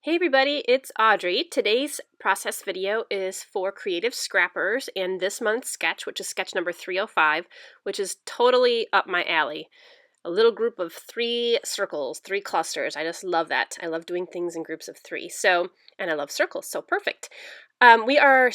Hey everybody, it's Audrey. Today's process video is for creative scrappers and this month's sketch, which is sketch number 305, which is totally up my alley. A little group of 3 circles, 3 clusters. I just love that. I love doing things in groups of 3. And I love circles, so perfect. We are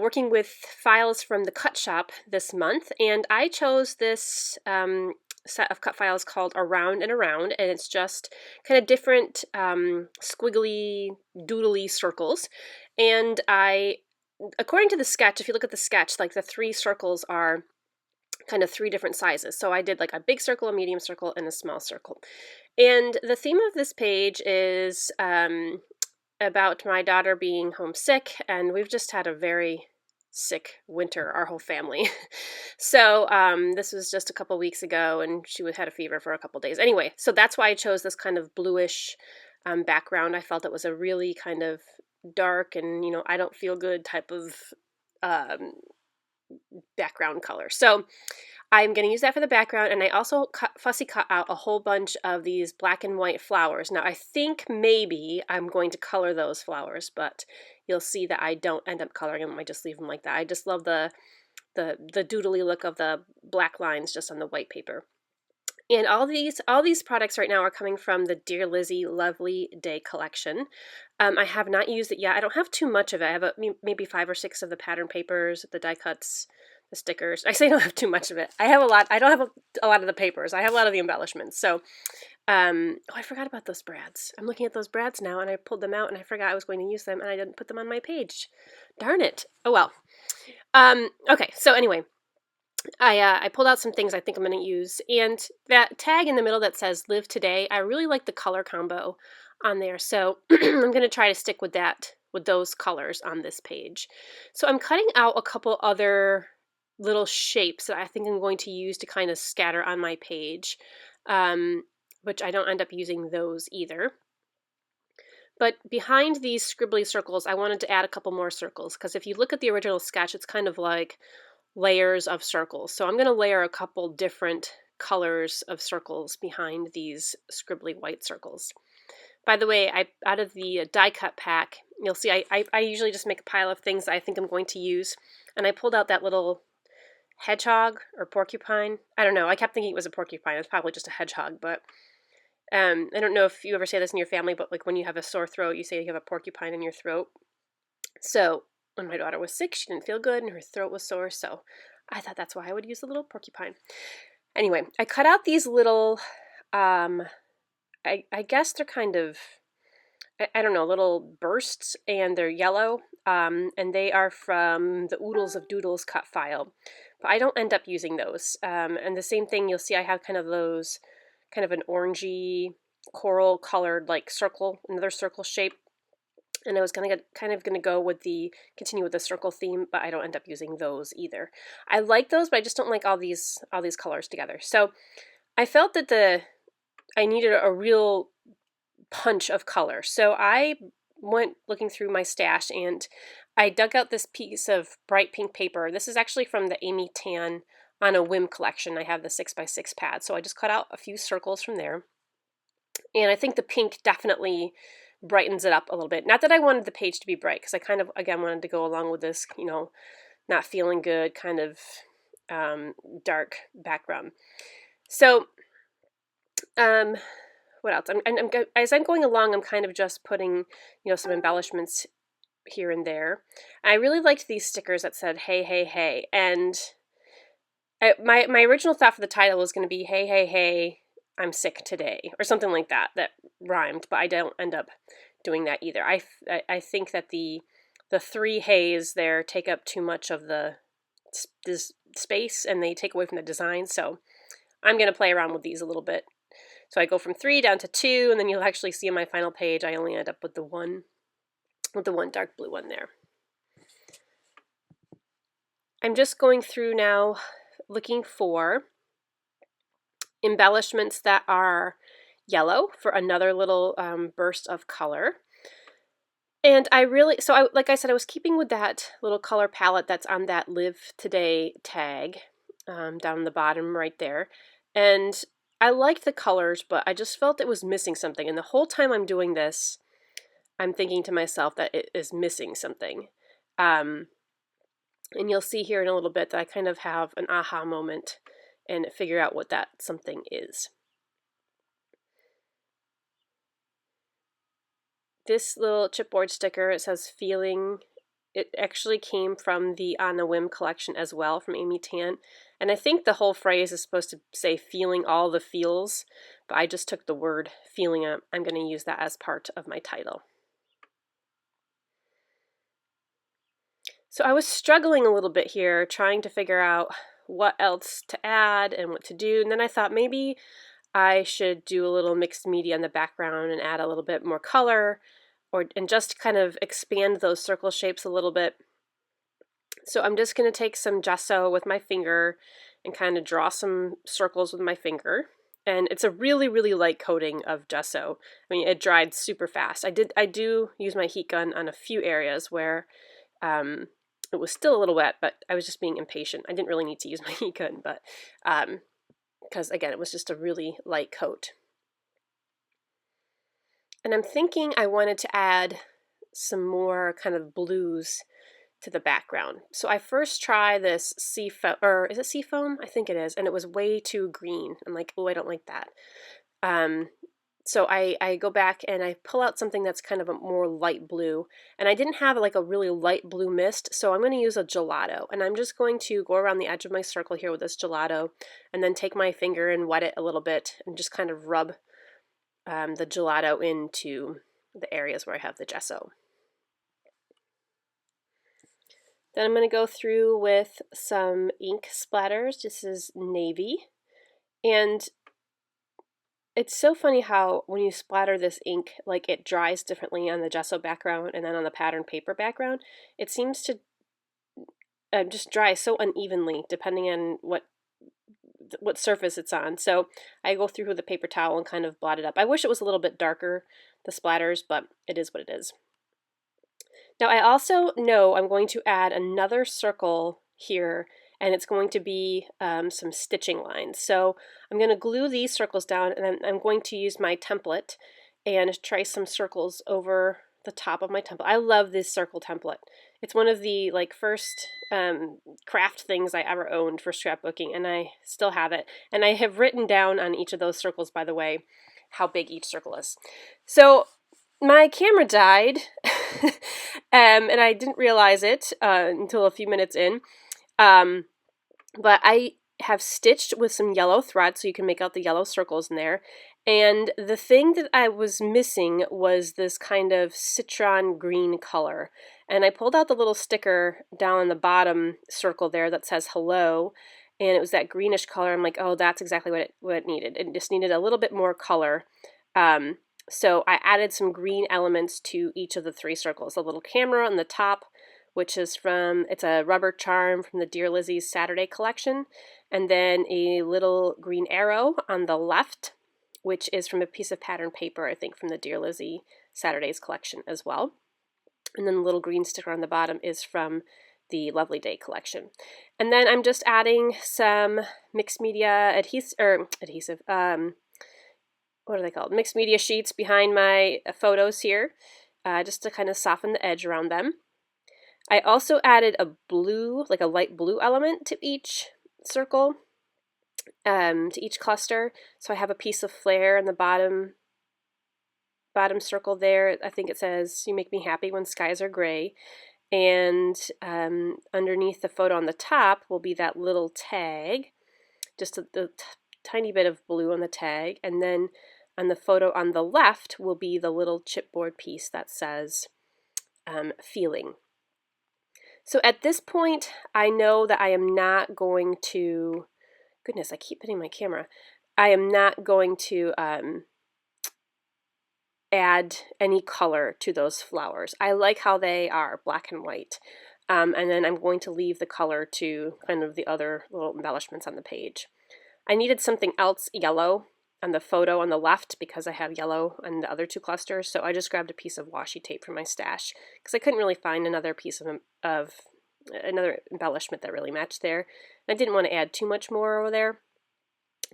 working with files from the Cut Shop this month, and I chose this set of cut files called Around and Around, and it's just kind of different squiggly, doodly circles. And according to the sketch, if you look at the sketch, like the 3 circles are kind of 3 different sizes. So I did like a big circle, a medium circle, and a small circle. And the theme of this page is about my daughter being homesick, and we've just had a very sick winter, our whole family. So this was just a couple weeks ago, and she had a fever for a couple days. Anyway, so that's why I chose this kind of bluish background. I felt it was a really kind of dark and, I don't feel good type of background color. So I'm going to use that for the background, and I also fussy cut out a whole bunch of these black and white flowers. Now I think maybe I'm going to color those flowers, but you'll see that I don't end up coloring them. I just leave them like that. I just love the doodly look of the black lines just on the white paper. And all these products right now are coming from the Dear Lizzie Lovely Day collection. I have not used it yet. I don't have too much of it. I have maybe 5 or 6 of the pattern papers, the die cuts, the stickers. I say I don't have too much of it. I have a lot. I don't have a lot of the papers. I have a lot of the embellishments. So, I forgot about those brads. I'm looking at those brads now, and I pulled them out, and I forgot I was going to use them, and I didn't put them on my page. Darn it. Oh well. Okay. So anyway. I pulled out some things I think I'm going to use, and that tag in the middle that says Live Today, I really like the color combo on there, so I'm going to try to stick with those colors on this page. So I'm cutting out a couple other little shapes that I think I'm going to use to kind of scatter on my page, which I don't end up using those either. But behind these scribbly circles, I wanted to add a couple more circles, because if you look at the original sketch, it's kind of like layers of circles. So I'm going to layer a couple different colors of circles behind these scribbly white circles. By the way, out of the die cut pack, you'll see I usually just make a pile of things that I think I'm going to use, and I pulled out that little hedgehog or porcupine. I don't know. I kept thinking it was a porcupine. It's probably just a hedgehog, but I don't know if you ever say this in your family, but like when you have a sore throat, you say you have a porcupine in your throat. So when my daughter was sick, she didn't feel good and her throat was sore, so I thought that's why I would use the little porcupine. Anyway, I cut out these little, I guess they're kind of, I don't know, little bursts, and they're yellow, and they are from the Oodles of Doodles cut file. But I don't end up using those. And the same thing, you'll see I have kind of those, kind of an orangey, coral colored like circle, another circle shape. And I was kind of going to go with continue with the circle theme, but I don't end up using those either. I like those, but I just don't like all these colors together. So I felt that I needed a real punch of color. So I went looking through my stash, and I dug out this piece of bright pink paper. This is actually from the Amy Tan On a Whim collection. I have the 6x6 pad. So I just cut out a few circles from there. And I think the pink definitely brightens it up a little bit. Not that I wanted the page to be bright, because I kind of, again, wanted to go along with this, not feeling good, kind of dark background. So, what else? As I'm going along, I'm kind of just putting, some embellishments here and there. I really liked these stickers that said, "Hey, hey, hey," and my original thought for the title was going to be, "Hey, hey, hey, I'm sick today," or something like that rhymed, but I don't end up doing that either. I think that the 3 hays there take up too much of this space, and they take away from the design, so I'm going to play around with these a little bit. So I go from 3 down to 2, and then you'll actually see on my final page I only end up with the one dark blue one there. I'm just going through now looking for embellishments that are yellow for another little burst of color. And like I said, I was keeping with that little color palette that's on that Live Today tag down the bottom right there. And I liked the colors, but I just felt it was missing something. And the whole time I'm doing this, I'm thinking to myself that it is missing something. And you'll see here in a little bit that I kind of have an aha moment and figure out what that something is. This little chipboard sticker, it says feeling. It actually came from the On a Whim collection as well from Amy Tan. And I think the whole phrase is supposed to say feeling all the feels, but I just took the word feeling up. I'm going to use that as part of my title. So I was struggling a little bit here, trying to figure out what else to add and what to do. And then I thought maybe I should do a little mixed media in the background and add a little bit more color, and just kind of expand those circle shapes a little bit. So I'm just going to take some gesso with my finger and kind of draw some circles with my finger. And it's a really, really light coating of gesso. I mean, it dried super fast. I do use my heat gun on a few areas where it was still a little wet, but I was just being impatient. I didn't really need to use my heat gun, but because again, it was just a really light coat. And I'm thinking I wanted to add some more kind of blues to the background. So I first try this sea foam, or is it sea foam? I think it is, and it was way too green. I'm like, oh, I don't like that. So I go back and I pull out something that's kind of a more light blue, and I didn't have like a really light blue mist, so I'm going to use a gelato, and I'm just going to go around the edge of my circle here with this gelato, and then take my finger and wet it a little bit, and just kind of rub the gelato into the areas where I have the gesso. Then I'm going to go through with some ink splatters. This is navy, and it's so funny how when you splatter this ink, like it dries differently on the gesso background and then on the pattern paper background. It seems to just dry so unevenly depending on what surface it's on. So I go through with a paper towel and kind of blot it up. I wish it was a little bit darker, the splatters, but it is what it is. Now I also know I'm going to add another circle here, and it's going to be some stitching lines. So I'm going to glue these circles down, and then I'm going to use my template and trace some circles over the top of my template. I love this circle template. It's one of the first craft things I ever owned for scrapbooking, and I still have it. And I have written down on each of those circles, by the way, how big each circle is. So my camera died, and I didn't realize it until a few minutes in. But I have stitched with some yellow thread so you can make out the yellow circles in there. And the thing that I was missing was this kind of citron green color. And I pulled out the little sticker down on the bottom circle there that says hello. And it was that greenish color. I'm like, oh, that's exactly what it needed. It just needed a little bit more color. So I added some green elements to each of the three circles. A little camera on the top, which is it's a rubber charm from the Dear Lizzie's Saturday collection, and then a little green arrow on the left, which is from a piece of pattern paper, I think from the Dear Lizzie Saturdays collection as well. And then the little green sticker on the bottom is from the Lovely Day collection. And then I'm just adding some mixed media adhesive, what are they called? Mixed media sheets behind my photos here, just to kind of soften the edge around them. I also added a blue, like a light blue element to each circle, to each cluster. So I have a piece of flare in the bottom circle there. I think it says, "You make me happy when skies are gray." And underneath the photo on the top will be that little tag, just the tiny bit of blue on the tag. And then on the photo on the left will be the little chipboard piece that says feeling. So at this point, I know that I am not going to, goodness, I keep hitting my camera. I am not going to add any color to those flowers. I like how they are black and white. And then I'm going to leave the color to kind of the other little embellishments on the page. I needed something else yellow on the photo on the left because I have yellow on the other two clusters, so I just grabbed a piece of washi tape from my stash because I couldn't really find another piece of another embellishment that really matched there. I didn't want to add too much more over there,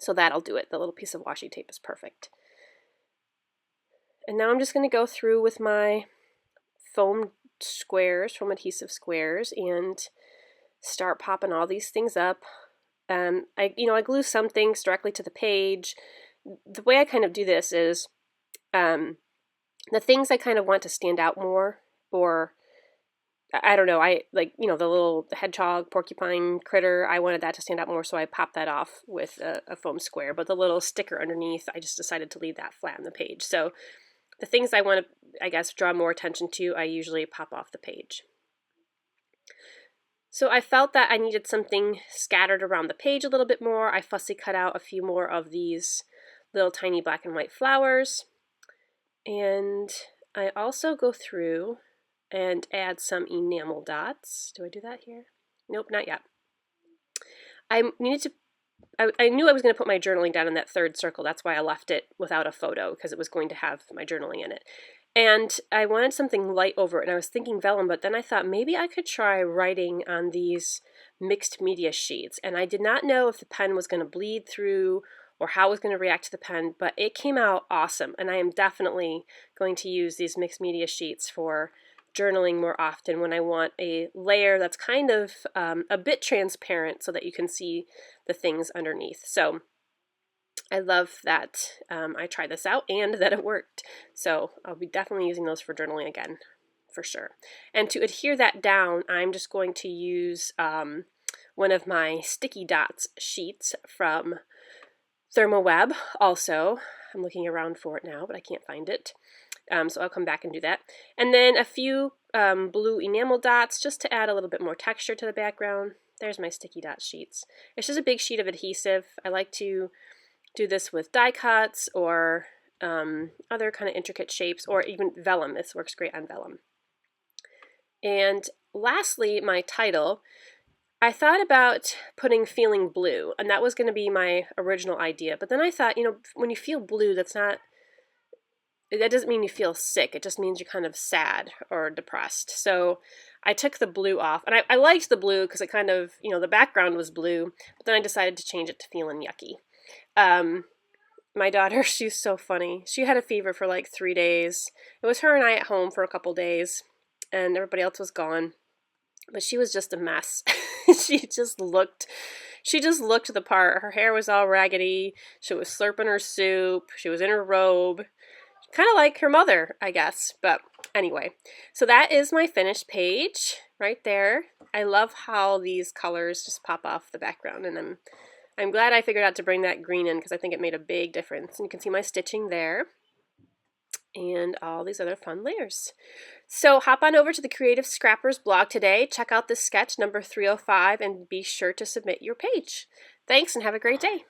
so that'll do it. The little piece of washi tape is perfect. And now I'm just going to go through with my foam adhesive squares, and start popping all these things up. I glue some things directly to the page. The way I kind of do this is the things I kind of want to stand out more, or I don't know, I like, the little hedgehog, porcupine critter, I wanted that to stand out more, so I popped that off with a foam square, but the little sticker underneath, I just decided to leave that flat on the page. So the things I want to, I guess, draw more attention to, I usually pop off the page. So I felt that I needed something scattered around the page a little bit more. I fussy cut out a few more of these little tiny black and white flowers. And I also go through and add some enamel dots. Do I do that here? Nope, not yet. I knew I was going to put my journaling down in that third circle. That's why I left it without a photo, because it was going to have my journaling in it. And I wanted something light over it, and I was thinking vellum, but then I thought maybe I could try writing on these mixed media sheets. And I did not know if the pen was going to bleed through or how it was going to react to the pen, but it came out awesome. And I am definitely going to use these mixed media sheets for journaling more often when I want a layer that's kind of a bit transparent so that you can see the things underneath. So I love that I tried this out and that it worked. So I'll be definitely using those for journaling again, for sure. And to adhere that down, I'm just going to use one of my sticky dots sheets from ThermoWeb also. I'm looking around for it now, but I can't find it. So I'll come back and do that. And then a few blue enamel dots just to add a little bit more texture to the background. There's my sticky dot sheets. It's just a big sheet of adhesive. I like to do this with die cuts or other kind of intricate shapes, or even vellum. This works great on vellum. And lastly, my title. I thought about putting feeling blue, and that was going to be my original idea. But then I thought, when you feel blue, that doesn't mean you feel sick. It just means you're kind of sad or depressed. So I took the blue off, and I liked the blue because it kind of, the background was blue, but then I decided to change it to feeling yucky. My daughter, she's so funny. She had a fever for like 3 days. It was her and I at home for a couple days, and everybody else was gone. But she was just a mess. She just looked the part. Her hair was all raggedy. She was slurping her soup. She was in her robe. Kind of like her mother, I guess. But anyway, so that is my finished page right there. I love how these colors just pop off the background, and I'm glad I figured out to bring that green in because I think it made a big difference. And you can see my stitching there and all these other fun layers. So hop on over to the Creative Scrappers blog today, check out this sketch number 305, and be sure to submit your page. Thanks and have a great day.